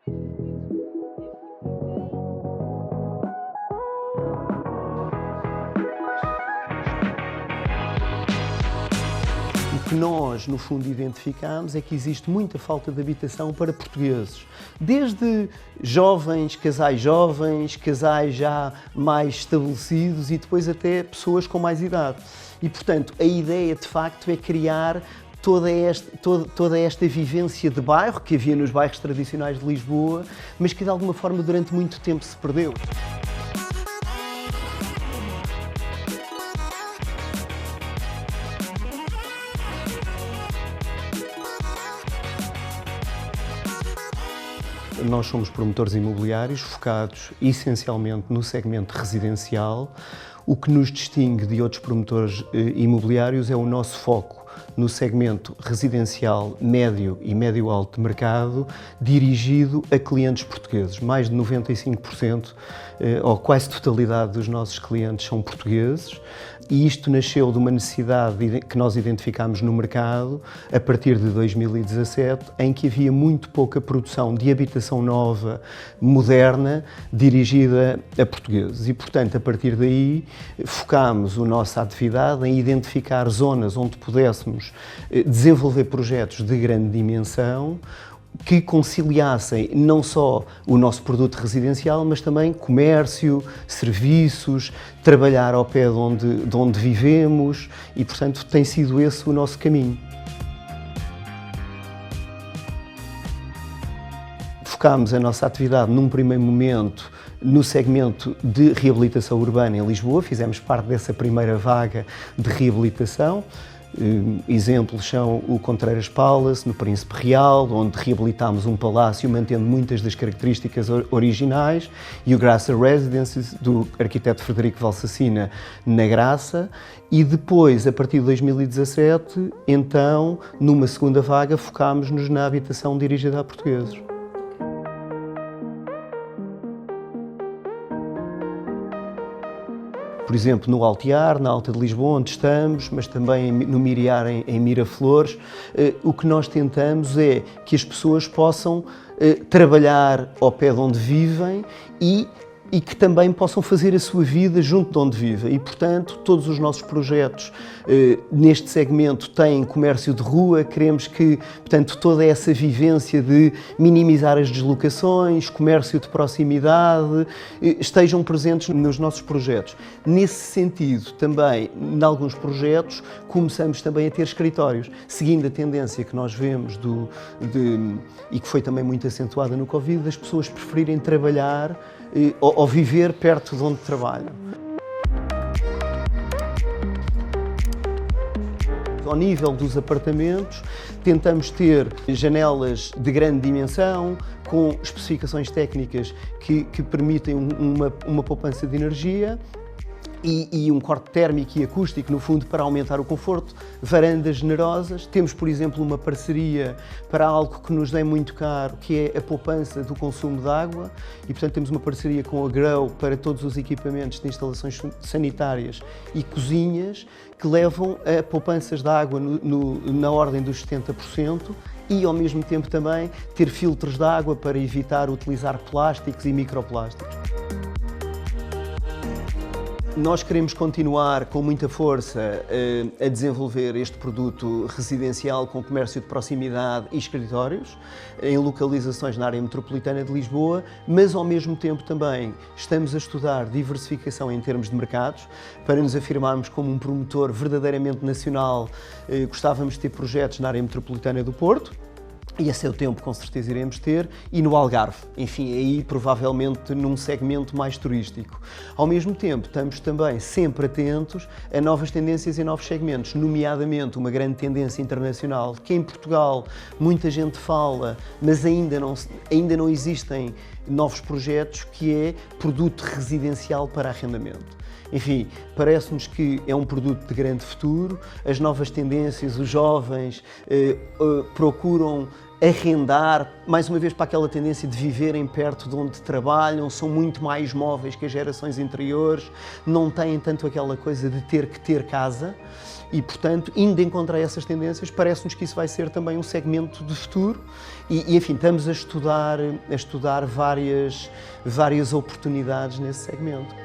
O que nós, no fundo, identificamos é que existe muita falta de habitação para portugueses. Desde jovens, casais já mais estabelecidos e depois até pessoas com mais idade. E, portanto, a ideia, de facto, é criar toda esta vivência de bairro que havia nos bairros tradicionais de Lisboa, mas que, de alguma forma, durante muito tempo se perdeu. Nós somos promotores imobiliários focados essencialmente no segmento residencial. O que nos distingue de outros promotores imobiliários é o nosso foco no segmento residencial médio e médio-alto de mercado, dirigido a clientes portugueses. Mais de 95%, ou quase totalidade dos nossos clientes são portugueses, e isto nasceu de uma necessidade que nós identificámos no mercado a partir de 2017, em que havia muito pouca produção de habitação nova, moderna, dirigida a portugueses. E, portanto, a partir daí, focámos a nossa atividade em identificar zonas onde pudéssemos desenvolver projetos de grande dimensão, que conciliassem não só o nosso produto residencial, mas também comércio, serviços, trabalhar ao pé de onde vivemos e, portanto, tem sido esse o nosso caminho. Focámos a nossa atividade num primeiro momento no segmento de reabilitação urbana em Lisboa, fizemos parte dessa primeira vaga de reabilitação. Exemplos são o Contreiras Palace, no Príncipe Real, onde reabilitámos um palácio mantendo muitas das características originais, e o Graça Residences, do arquiteto Frederico Valsacina, na Graça. E depois, a partir de 2017, então, numa segunda vaga, focámos-nos na habitação dirigida a portugueses. Por exemplo, no Altear, na Alta de Lisboa, onde estamos, mas também no Miriar, em Miraflores, o que nós tentamos é que as pessoas possam trabalhar ao pé de onde vivem e que também possam fazer a sua vida junto de onde vivem. E, portanto, todos os nossos projetos neste segmento têm comércio de rua. Queremos que, portanto, toda essa vivência de minimizar as deslocações, comércio de proximidade, estejam presentes nos nossos projetos. Nesse sentido, também, em alguns projetos, começamos também a ter escritórios, seguindo a tendência que nós vemos e que foi também muito acentuada no Covid, das pessoas preferirem trabalhar ou viver perto de onde trabalham. Ao nível dos apartamentos, tentamos ter janelas de grande dimensão, com especificações técnicas que permitem uma poupança de energia e um corte térmico e acústico, no fundo, para aumentar o conforto, varandas generosas. Temos, por exemplo, uma parceria para algo que nos é muito caro, que é a poupança do consumo de água, e, portanto, temos uma parceria com a Grow para todos os equipamentos de instalações sanitárias e cozinhas, que levam a poupanças de água na ordem dos 70%, e, ao mesmo tempo, também ter filtros de água para evitar utilizar plásticos e microplásticos. Nós queremos continuar com muita força a desenvolver este produto residencial com comércio de proximidade e escritórios em localizações na área metropolitana de Lisboa, mas ao mesmo tempo também estamos a estudar diversificação em termos de mercados para nos afirmarmos como um promotor verdadeiramente nacional. Gostávamos de ter projetos na área metropolitana do Porto, e a seu tempo com certeza iremos ter, e no Algarve, enfim, aí provavelmente num segmento mais turístico. Ao mesmo tempo, estamos também sempre atentos a novas tendências e novos segmentos, nomeadamente uma grande tendência internacional, que em Portugal muita gente fala, mas ainda não existem novos projetos, que é produto residencial para arrendamento. Enfim, parece-nos que é um produto de grande futuro, as novas tendências, os jovens procuram arrendar, mais uma vez para aquela tendência de viverem perto de onde trabalham, são muito mais móveis que as gerações anteriores, não têm tanto aquela coisa de ter que ter casa e, portanto, indo encontrar essas tendências, parece-nos que isso vai ser também um segmento de futuro e enfim, estamos a estudar várias oportunidades nesse segmento.